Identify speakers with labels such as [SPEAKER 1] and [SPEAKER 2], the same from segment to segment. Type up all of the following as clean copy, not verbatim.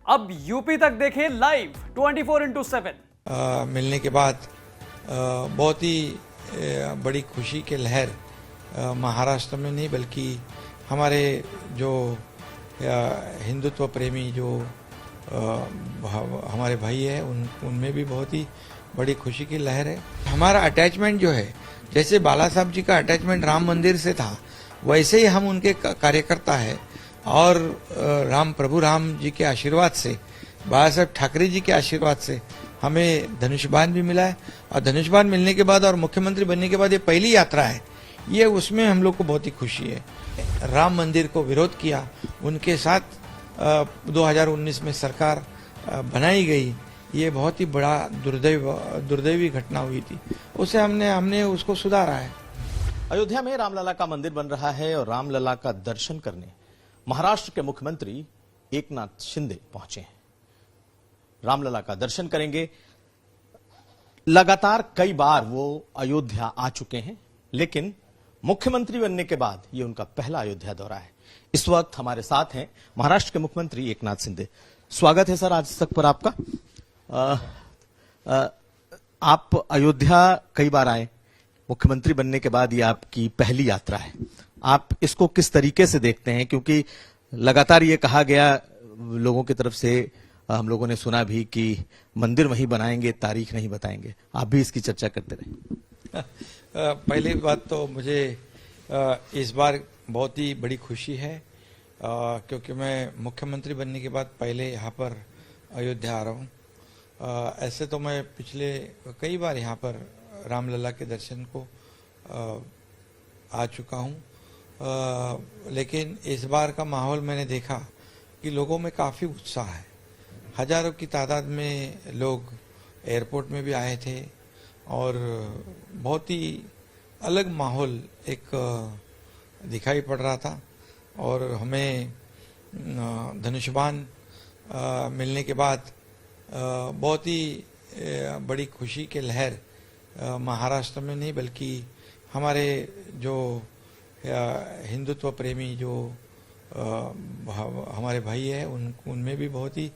[SPEAKER 1] अब यूपी तक देखें लाइव 24/7।
[SPEAKER 2] मिलने के बाद बहुत ही बड़ी खुशी की लहर महाराष्ट्र में नहीं बल्कि हमारे जो हिंदुत्व प्रेमी जो हमारे भाई है उनमें भी बहुत ही बड़ी खुशी की लहर है। हमारा अटैचमेंट जो है, जैसे बाला साहब जी का अटैचमेंट राम मंदिर से था, वैसे ही हम उनके कार्यकर्ता है और प्रभु राम जी के आशीर्वाद से, बाला साहब ठाकरे जी के आशीर्वाद से हमें धनुष बाण भी मिला है। और धनुष बाण मिलने के बाद और मुख्यमंत्री बनने के बाद ये पहली यात्रा है, ये उसमें हम लोग को बहुत ही खुशी है। राम मंदिर को विरोध किया, उनके साथ 2019 में सरकार बनाई गई, ये बहुत ही बड़ा दुर्दैवी घटना हुई थी, उसे हमने उसको सुधारा है।
[SPEAKER 3] अयोध्या में रामलला का मंदिर बन रहा है और रामलला का दर्शन करने महाराष्ट्र के मुख्यमंत्री एकनाथ शिंदे पहुंचे हैं। रामलला का दर्शन करेंगे। लगातार कई बार वो अयोध्या आ चुके हैं, लेकिन मुख्यमंत्री बनने के बाद ये उनका पहला अयोध्या दौरा है। इस वक्त हमारे साथ हैं महाराष्ट्र के मुख्यमंत्री एकनाथ शिंदे। स्वागत है सर आज तक पर आपका। आप अयोध्या कई बार आए, मुख्यमंत्री बनने के बाद ये आपकी पहली यात्रा है। आप इसको किस तरीके से देखते हैं, क्योंकि लगातार ये कहा गया लोगों की तरफ से, हम लोगों ने सुना भी कि मंदिर वहीं बनाएंगे, तारीख नहीं बताएंगे, आप भी इसकी चर्चा करते रहे।
[SPEAKER 2] पहली बात तो मुझे इस बार बहुत ही बड़ी खुशी है क्योंकि मैं मुख्यमंत्री बनने के बाद पहले यहाँ पर अयोध्या आ रहा हूँ। ऐसे तो मैं पिछले कई बार यहाँ पर रामलला के दर्शन को आ चुका हूँ, लेकिन इस बार का माहौल मैंने देखा कि लोगों में काफ़ी उत्साह है। हजारों की तादाद में लोग एयरपोर्ट में भी आए थे और बहुत ही अलग माहौल एक दिखाई पड़ रहा था। और हमें धनुष बाण मिलने के बाद बहुत ही बड़ी खुशी की लहर महाराष्ट्र में नहीं बल्कि हमारे जो हिंदुत्व प्रेमी जो हमारे भाई है उनमें भी बहुत ही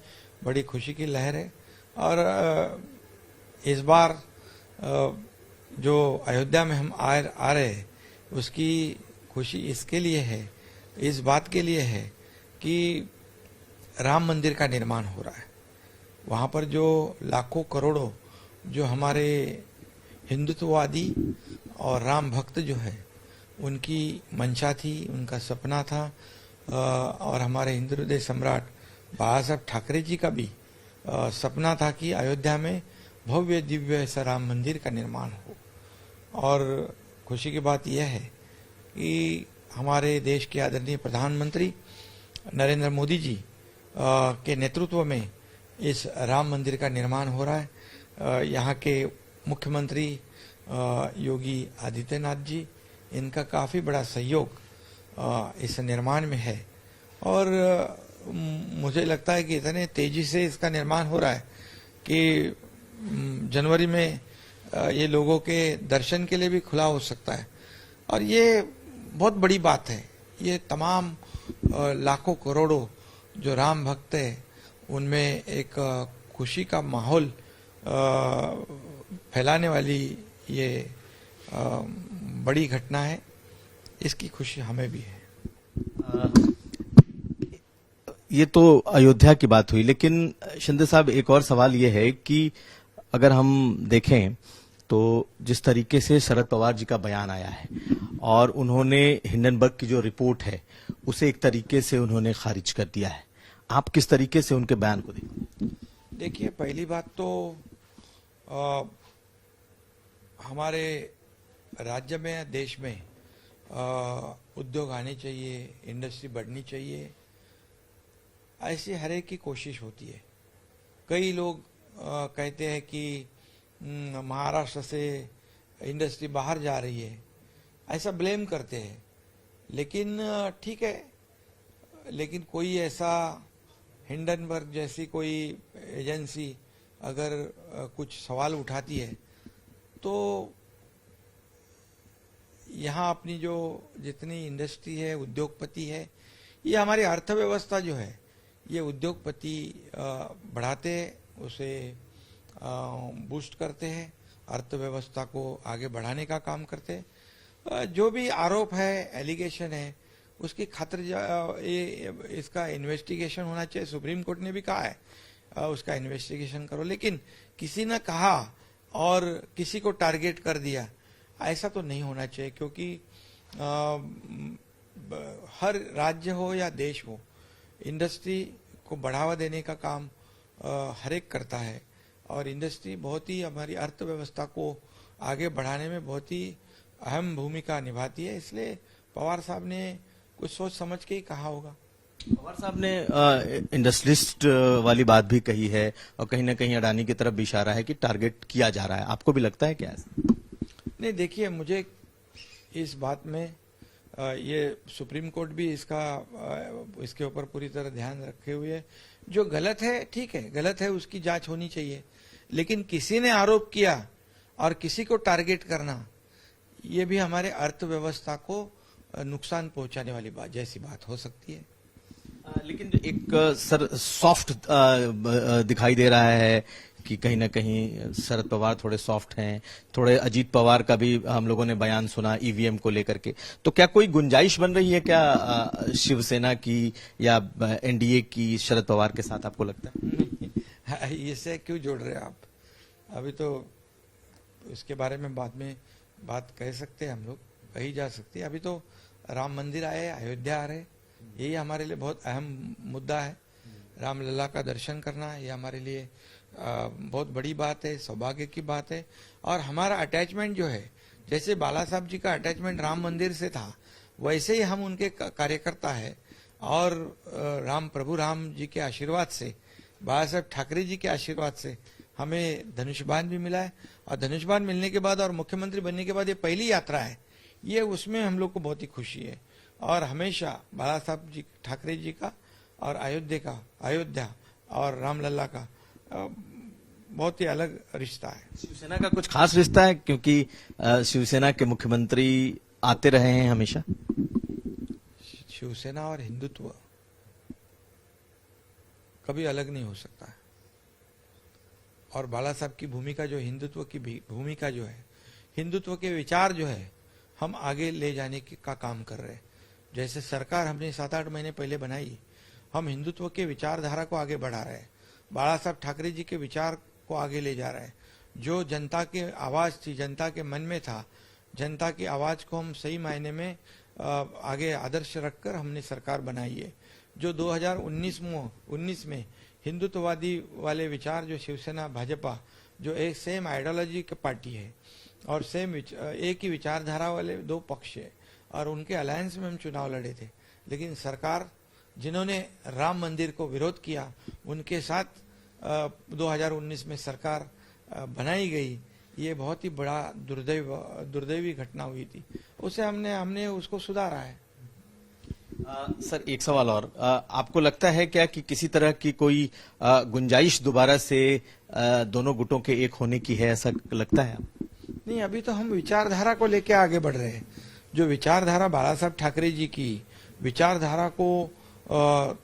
[SPEAKER 2] बड़ी खुशी की लहर है। और इस बार जो अयोध्या में हम आ रहे हैं उसकी खुशी इसके लिए है, इस बात के लिए है कि राम मंदिर का निर्माण हो रहा है। वहाँ पर जो लाखों करोड़ों जो हमारे हिंदुत्ववादी और राम भक्त जो है उनकी मंशा थी, उनका सपना था। और हमारे हिंदू हृदय सम्राट बाला साहब ठाकरे जी का भी सपना था कि अयोध्या में भव्य दिव्य ऐसा राम मंदिर का निर्माण हो। और खुशी की बात यह है कि हमारे देश के आदरणीय प्रधानमंत्री नरेंद्र मोदी जी के नेतृत्व में इस राम मंदिर का निर्माण हो रहा है। यहाँ के मुख्यमंत्री योगी आदित्यनाथ जी, इनका काफ़ी बड़ा सहयोग इस निर्माण में है। और मुझे लगता है कि इतने तेजी से इसका निर्माण हो रहा है कि जनवरी में ये लोगों के दर्शन के लिए भी खुला हो सकता है। और ये बहुत बड़ी बात है। ये तमाम लाखों करोड़ों जो राम भक्त हैं उनमें एक खुशी का माहौल फैलाने वाली ये बड़ी घटना है। इसकी खुशी हमें भी है।
[SPEAKER 3] ये तो अयोध्या की बात हुई, लेकिन शिंदे साहब एक और सवाल ये है कि अगर हम देखें तो जिस तरीके से शरद पवार जी का बयान आया है और उन्होंने हिंडनबर्ग की जो रिपोर्ट है उसे एक तरीके से उन्होंने खारिज कर दिया है, आप किस तरीके से उनके बयान को देखते?
[SPEAKER 2] देखिए, पहली बात तो हमारे राज्य में, देश में उद्योग आने चाहिए, इंडस्ट्री बढ़नी चाहिए, ऐसी हर एक की कोशिश होती है। कई लोग कहते हैं कि महाराष्ट्र से इंडस्ट्री बाहर जा रही है, ऐसा ब्लेम करते हैं। लेकिन ठीक है, लेकिन कोई ऐसा हिंडनबर्ग जैसी कोई एजेंसी अगर कुछ सवाल उठाती है तो यहाँ अपनी जो जितनी इंडस्ट्री है, उद्योगपति है, ये हमारी अर्थव्यवस्था जो है ये उद्योगपति बढ़ाते, उसे बूस्ट करते हैं, अर्थव्यवस्था को आगे बढ़ाने का काम करते हैं। जो भी आरोप है, एलिगेशन है, उसकी खातिर इसका इन्वेस्टिगेशन होना चाहिए। सुप्रीम कोर्ट ने भी कहा है उसका इन्वेस्टिगेशन करो, लेकिन किसी ने कहा और किसी को टारगेट कर दिया, ऐसा तो नहीं होना चाहिए, क्योंकि हर राज्य हो या देश हो, इंडस्ट्री को बढ़ावा देने का काम हर एक करता है, और इंडस्ट्री बहुत ही हमारी अर्थव्यवस्था को आगे बढ़ाने में बहुत ही अहम भूमिका निभाती है। इसलिए पवार साहब ने कुछ सोच समझ के ही कहा होगा।
[SPEAKER 3] पवार साहब ने इंडस्ट्रियलिस्ट वाली बात भी कही है, और कहीं ना कहीं अडानी की तरफ भी इशारा है कि टारगेट किया जा रहा है। आपको भी लगता है क्या ऐसा?
[SPEAKER 2] नहीं, देखिए, मुझे इस बात में ये सुप्रीम कोर्ट भी इसके ऊपर पूरी तरह ध्यान रखे हुए है। जो गलत है, ठीक है, गलत है, उसकी जांच होनी चाहिए, लेकिन किसी ने आरोप किया और किसी को टारगेट करना, ये भी हमारे अर्थव्यवस्था को नुकसान पहुंचाने वाली बात जैसी बात हो सकती है।
[SPEAKER 3] लेकिन जो एक सर सॉफ्ट दिखाई दे रहा है कि कहीं ना कहीं शरद पवार थोड़े सॉफ्ट हैं, थोड़े अजीत पवार का भी हम लोगों ने बयान सुना ईवीएम को लेकर के। तो क्या कोई गुंजाइश बन रही है क्या शिवसेना की या एनडीए की शरद पवार के साथ, आपको लगता है?
[SPEAKER 2] इससे क्यों जोड़ रहे हैं आप? अभी तो इसके बारे में बाद में बात कह सकते हैं, हम लोग कही जा सकती है। अभी तो राम मंदिर आए, अयोध्या आ रहे, यही हमारे लिए बहुत अहम मुद्दा है। रामलला का दर्शन करना ये हमारे लिए बहुत बड़ी बात है, सौभाग्य की बात है। और हमारा अटैचमेंट जो है, जैसे बाला साहब जी का अटैचमेंट राम मंदिर से था, वैसे ही हम उनके कार्यकर्ता है। और प्रभु राम जी के आशीर्वाद से, बाला साहब ठाकरे जी के आशीर्वाद से हमें धनुष्यबाण भी मिला है, और धनुष्यबाण मिलने के बाद और मुख्यमंत्री बनने के बाद ये पहली यात्रा है, ये उसमें हम लोग को बहुत ही खुशी है। और हमेशा बाला साहब जी ठाकरे जी का और अयोध्या और रामलला का बहुत ही अलग रिश्ता है।
[SPEAKER 3] शिवसेना का कुछ खास रिश्ता है, क्योंकि शिवसेना के मुख्यमंत्री आते रहे हैं हमेशा।
[SPEAKER 2] शिवसेना और हिंदुत्व कभी अलग नहीं हो सकता है, और बाला साहब की भूमिका जो हिंदुत्व की भूमिका जो है, हिंदुत्व के विचार जो है, हम आगे ले जाने का काम कर रहे हैं। जैसे सरकार हमने 7-8 महीने पहले बनाई, हम हिंदुत्व के विचारधारा को आगे बढ़ा रहे हैं, बाला साहब ठाकरे जी के विचार को आगे ले जा रहे हैं। जो जनता की आवाज थी, जनता के मन में था, जनता की आवाज को हम सही मायने में आगे आदर्श रखकर हमने सरकार बनाई है। जो 2019 में हिंदुत्ववादी वाले विचार, जो शिवसेना भाजपा जो एक सेम आइडियोलॉजी की पार्टी है और सेम एक ही विचारधारा वाले दो पक्ष है, और उनके अलायंस में हम चुनाव लड़े थे। लेकिन सरकार, जिन्होंने राम मंदिर को विरोध किया, उनके साथ 2019 में सरकार बनाई गई, ये बहुत ही बड़ा दुर्दैवी घटना हुई थी। उसे हमने उसको सुधारा है।
[SPEAKER 3] सर, एक सवाल और, आपको लगता है क्या कि किसी तरह की कोई गुंजाइश दोबारा से दोनों गुटों के एक होने की है, ऐसा लगता है?
[SPEAKER 2] नहीं, अभी तो हम विचारधारा को लेके आगे बढ़ रहे हैं। जो विचारधारा बाला साहब ठाकरे जी की विचारधारा को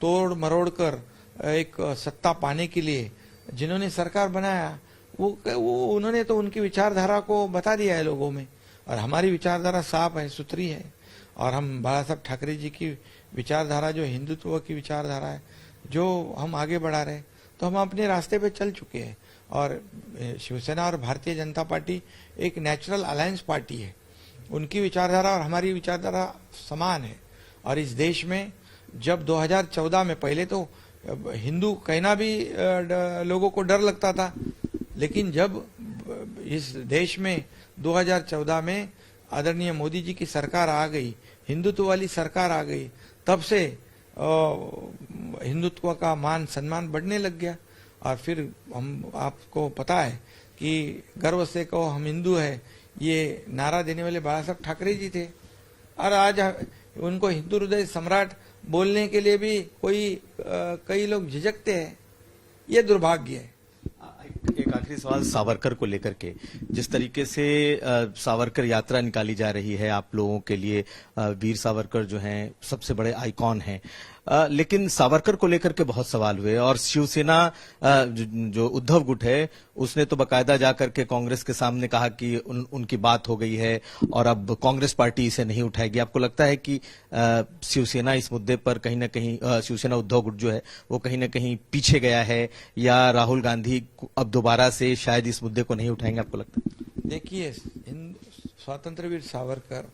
[SPEAKER 2] तोड़ मरोड़ कर एक सत्ता पाने के लिए जिन्होंने सरकार बनाया, वो उन्होंने तो उनकी विचारधारा को बता दिया है लोगों में, और हमारी विचारधारा साफ है, सुथरी है। और हम बाला साहब ठाकरे जी की विचारधारा, जो हिंदुत्व की विचारधारा है, जो हम आगे बढ़ा रहे हैं, तो हम अपने रास्ते पे चल चुके हैं। और शिवसेना और भारतीय जनता पार्टी एक नेचुरल अलायंस पार्टी है, उनकी विचारधारा और हमारी विचारधारा समान है। और इस देश में जब 2014 में, पहले तो हिंदू कहना भी लोगों को डर लगता था, लेकिन जब इस देश में 2014 में आदरणीय मोदी जी की सरकार आ गई, हिंदुत्व वाली सरकार आ गई, तब से हिंदुत्व का मान सम्मान बढ़ने लग गया। और फिर हम, आपको पता है कि गर्व से कहो हम हिंदू है, ये नारा देने वाले बाला साहब ठाकरे जी थे। और आज उनको हिंदू हृदय सम्राट बोलने के लिए भी कई लोग झिझकते हैं, ये दुर्भाग्य है।
[SPEAKER 3] एक आखिरी सवाल सावरकर को लेकर के, जिस तरीके से सावरकर यात्रा निकाली जा रही है आप लोगों के लिए, वीर सावरकर जो हैं सबसे बड़े आइकॉन हैं, लेकिन सावरकर को लेकर के बहुत सवाल हुए और शिवसेना जो उद्धव गुट है उसने तो बकायदा जाकर के कांग्रेस के सामने कहा कि उनकी बात हो गई है और अब कांग्रेस पार्टी इसे नहीं उठाएगी। आपको लगता है कि शिवसेना इस मुद्दे पर कहीं ना कहीं शिवसेना उद्धव गुट जो है वो कहीं ना कहीं पीछे गया है या राहुल गांधी अब दोबारा से शायद इस मुद्दे को नहीं उठाएंगे? आपको लगता है?
[SPEAKER 2] देखिए, स्वतंत्र वीर सावरकर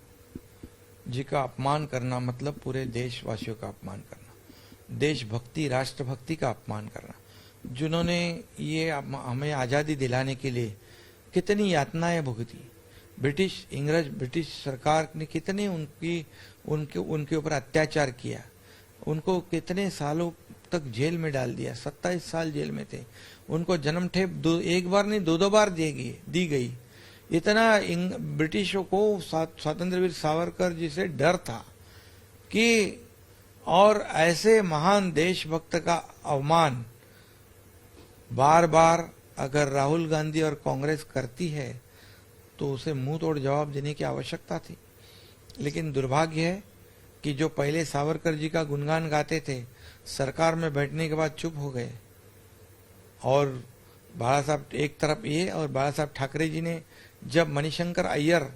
[SPEAKER 2] जी का अपमान करना मतलब पूरे देशवासियों का अपमान करना, देशभक्ति राष्ट्रभक्ति का अपमान करना। जिन्होंने ये हमें आजादी दिलाने के लिए कितनी यातनाएं भुगती, ब्रिटिश सरकार ने कितने उनके ऊपर अत्याचार किया, उनको कितने सालों तक जेल में डाल दिया, 27 साल जेल में थे, उनको जन्मठेप एक बार नहीं दो बार दी गई। इतना ब्रिटिशों को स्वतंत्रवीर सावरकर जी से डर था कि और ऐसे महान देशभक्त का अवमान बार बार अगर राहुल गांधी और कांग्रेस करती है तो उसे मुंह तोड़ जवाब देने की आवश्यकता थी। लेकिन दुर्भाग्य है कि जो पहले सावरकर जी का गुणगान गाते थे सरकार में बैठने के बाद चुप हो गए और बाला साहब एक तरफ ये और बाला साहब ठाकरे जी ने जब मणिशंकर अय्यर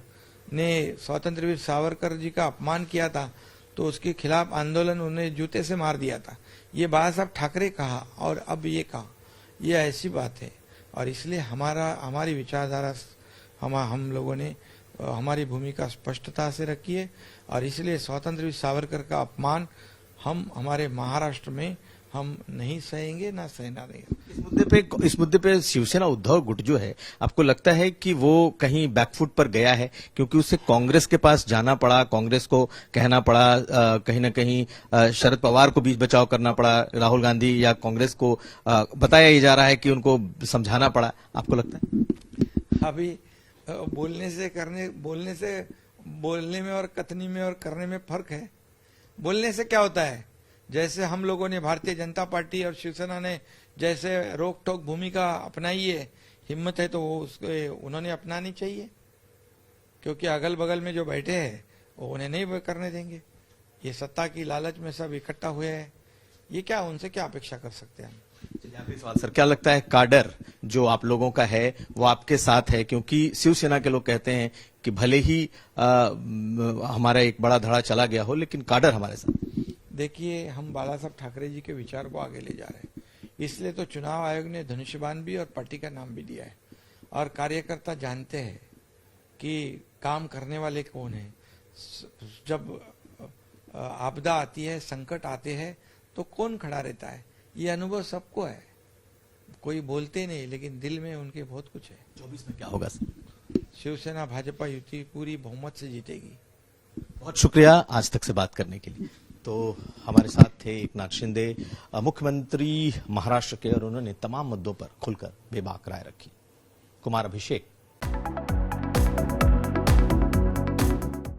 [SPEAKER 2] ने स्वतंत्रवीर सावरकर जी का अपमान किया था तो उसके खिलाफ आंदोलन उन्हें जूते से मार दिया था। ये बाला साहब ठाकरे कहा और अब ये कहा, ये ऐसी बात है और इसलिए हमारी विचारधारा हम लोगों ने हमारी भूमिका स्पष्टता से रखी है और इसलिए स्वतंत्रवीर सावरकर का अपमान हम हमारे महाराष्ट्र में हम नहीं सहेंगे ना सहना देंगे।
[SPEAKER 3] इस मुद्दे पे शिवसेना उद्धव गुट जो है, आपको लगता है कि वो कहीं बैकफुट पर गया है क्योंकि उसे कांग्रेस के पास जाना पड़ा, कांग्रेस को कहना पड़ा, कहीं ना कहीं शरद पवार को बीच बचाव करना पड़ा, राहुल गांधी या कांग्रेस को बताया ही जा रहा है कि उनको समझाना पड़ा? आपको लगता है?
[SPEAKER 2] अभी बोलने में और कथनी में और करने में फर्क है। बोलने से क्या होता है, जैसे हम लोगों ने भारतीय जनता पार्टी और शिवसेना ने जैसे रोक टोक भूमिका अपनाई है, हिम्मत है तो उन्होंने अपनानी चाहिए क्योंकि अगल बगल में जो बैठे हैं वो उन्हें नहीं करने देंगे। ये सत्ता की लालच में सब इकट्ठा हुए हैं, ये क्या उनसे क्या अपेक्षा कर सकते हैं हम?
[SPEAKER 3] आखिरी सवाल सर, क्या लगता है काडर जो आप लोगों का है वो आपके साथ है? क्योंकि शिवसेना के लोग कहते हैं कि भले ही हमारा एक बड़ा धड़ा चला गया हो लेकिन काडर हमारे साथ।
[SPEAKER 2] देखिए, हम बाला साहब ठाकरे जी के विचार को आगे ले जा रहे हैं, इसलिए तो चुनाव आयोग ने धनुष्यबाण भी और पार्टी का नाम भी दिया है और कार्यकर्ता जानते हैं कि काम करने वाले कौन है। जब आपदा आती है, संकट आते हैं तो कौन खड़ा रहता है, ये अनुभव सबको है। कोई बोलते नहीं लेकिन दिल में उनके बहुत कुछ है।
[SPEAKER 3] 24 में क्या होगा सर?
[SPEAKER 2] शिवसेना भाजपा युति पूरी बहुमत से जीतेगी।
[SPEAKER 3] बहुत शुक्रिया आज तक से बात करने के लिए। तो हमारे साथ थे एकनाथ शिंदे, मुख्यमंत्री महाराष्ट्र के, और उन्होंने तमाम मुद्दों पर खुलकर बेबाक राय रखी। कुमार अभिषेक,